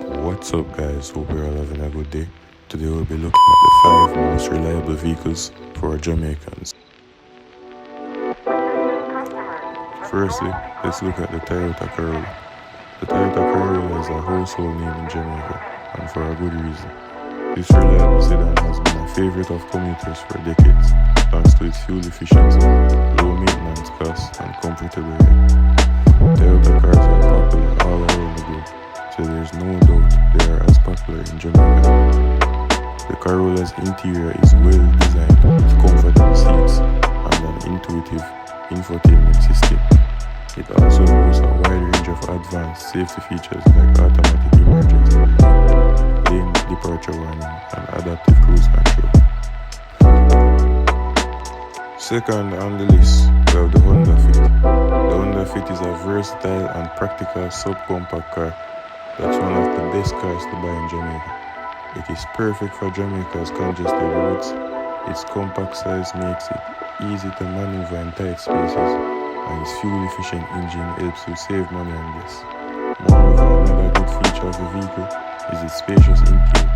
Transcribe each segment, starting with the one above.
What's up, guys? Hope you're all having a good day. Today we'll be looking at the 5 most reliable vehicles for Jamaicans. Firstly, let's look at the Toyota Corolla. The Toyota Corolla is a household name in Jamaica, and for a good reason. This reliable sedan has been a favorite of commuters for decades, thanks to its fuel efficiency, low maintenance costs, and comfortable ride. Toyota cars are popular all around the globe, so there's no doubt they are as popular in Jamaica. The Corolla's interior is well designed with comfortable seats and an intuitive infotainment system. It also boasts a wide range of advanced safety features like automatic emergency braking, lane departure warning, and adaptive cruise control. Second on the list, we have the Honda Fit. The Honda Fit is a versatile and practical subcompact car that's one of the best cars to buy in Jamaica. It is perfect for Jamaica's congested roads. Its compact size makes it easy to maneuver in tight spaces, and its fuel-efficient engine helps you save money on gas. Moreover, another good feature of the vehicle is its spacious interior.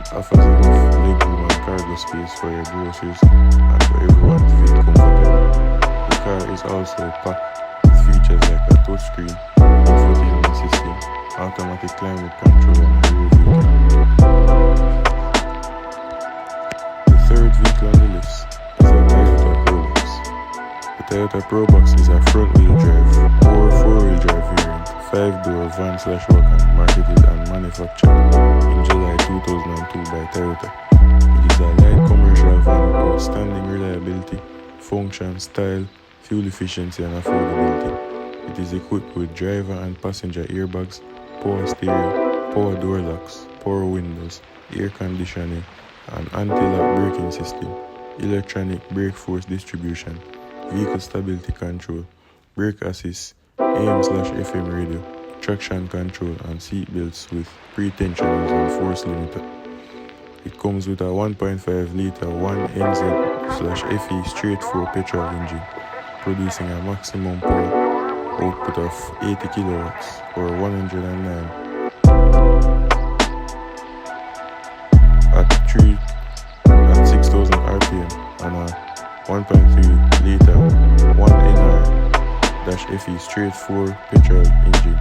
It offers enough legroom and cargo space for your groceries and for everyone to feel comfortable. The car is also packed with features like a touchscreen, infotainment system, automatic climate control, and a rear view camera. The third vehicle on the list is a Toyota Probox. The Toyota Probox is a front-wheel drive or four-wheel drive variant, 5-door van/wagon marketed and manufactured in July 2002 by Toyota. It is a light commercial van with outstanding reliability, function, style, fuel efficiency, and affordability. It is equipped with driver and passenger airbags, power steering, power door locks, power windows, air conditioning, an anti-lock braking system, electronic brake force distribution, vehicle stability control, brake assist, AM/FM radio, traction control, and seat belts with pre-tensioners and force limiter. It comes with a 1.5 litre 1NZ/FE straight 4 petrol engine, producing a maximum power output of 80 kilowatts or 109 at 6,000 RPM, and a 1.3 litre 1NR/FE straight 4 petrol engine,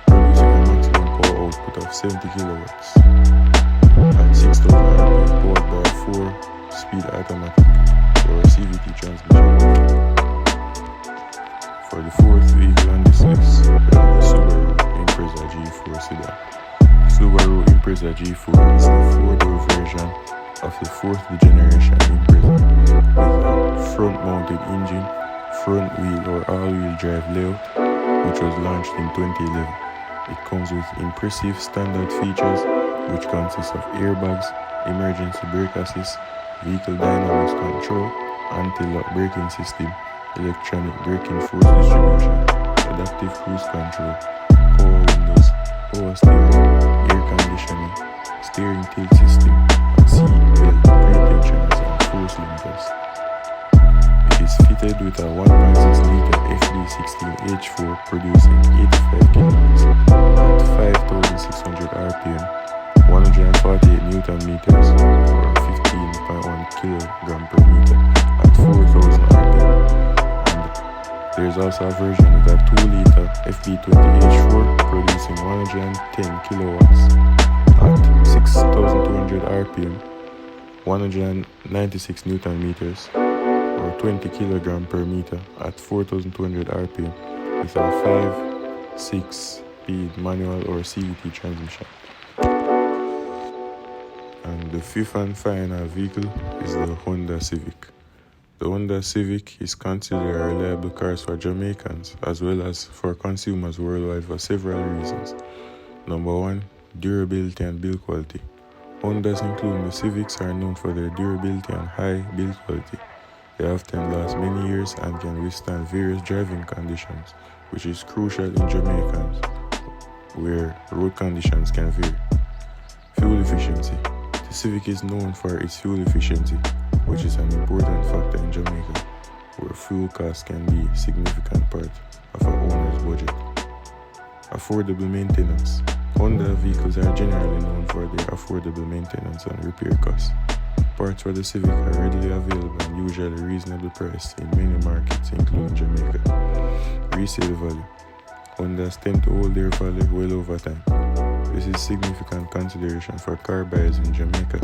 producing a maximum power output of 70 kilowatts at 6,000 RPM, powered by a 4-speed automatic or CVT transmission. For the fourth vehicle on this list, we have the Subaru Impreza G4 sedan. Subaru Impreza G4 is the 4-door version of the 4th generation Impreza, with a front-mounted engine, front-wheel or all-wheel drive layout, which was launched in 2011. It comes with impressive standard features, which consist of airbags, emergency brake assist, vehicle dynamics control, anti-lock braking system, electronic braking force distribution, adaptive cruise control, power windows, power steering, air conditioning, steering tilt system, and seat belt pre-tensioners and force limiters. It is fitted with a 1.6 litre FD16H4 producing 85 kilowatts at 5,600 RPM, 148 Newton meters or 15.1 kilogram per meter at 4,000 RPM. There is also a version with a 2 litre FD20H4 producing 110 kilowatts at 6,200 RPM, 196 Newton meters or 20 kilogram per meter at 4,200 RPM with a 5-6-speed manual or CVT transmission. And the fifth and final vehicle is the Honda Civic. The Honda Civic is considered a reliable car for Jamaicans as well as for consumers worldwide for several reasons. Number 1, durability and build quality. Hondas, including the Civics, are known for their durability and high build quality. They often last many years and can withstand various driving conditions, which is crucial in Jamaica, where road conditions can vary. Fuel efficiency. The Civic is known for its fuel efficiency, which is an important factor in Jamaica, where fuel costs can be a significant part of a owner's budget. Affordable maintenance. Honda vehicles are generally known for their affordable maintenance and repair costs. Parts for the Civic are readily available and usually reasonably priced in many markets, including Jamaica. Resale value. Hondas tend to hold their value well over time. This is significant consideration for car buyers in Jamaica,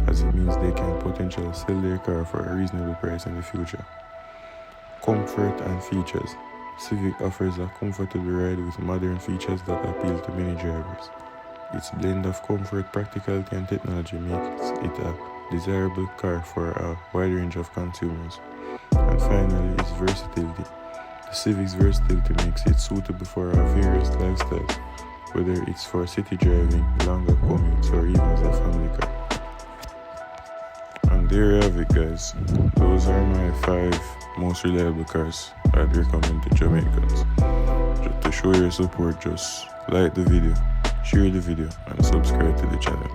as it means they can potentially sell their car for a reasonable price in the future. Comfort and features. Civic offers a comfortable ride with modern features that appeal to many drivers. Its blend of comfort, practicality, and technology makes it a desirable car for a wide range of consumers. And finally, its versatility. The Civic's versatility makes it suitable for various lifestyles, whether it's for city driving, longer commutes, or even as a family car. And there you have it, guys. Those are my 5 most reliable cars I'd recommend to Jamaicans. Just to show your support, just like the video, share the video, and subscribe to the channel.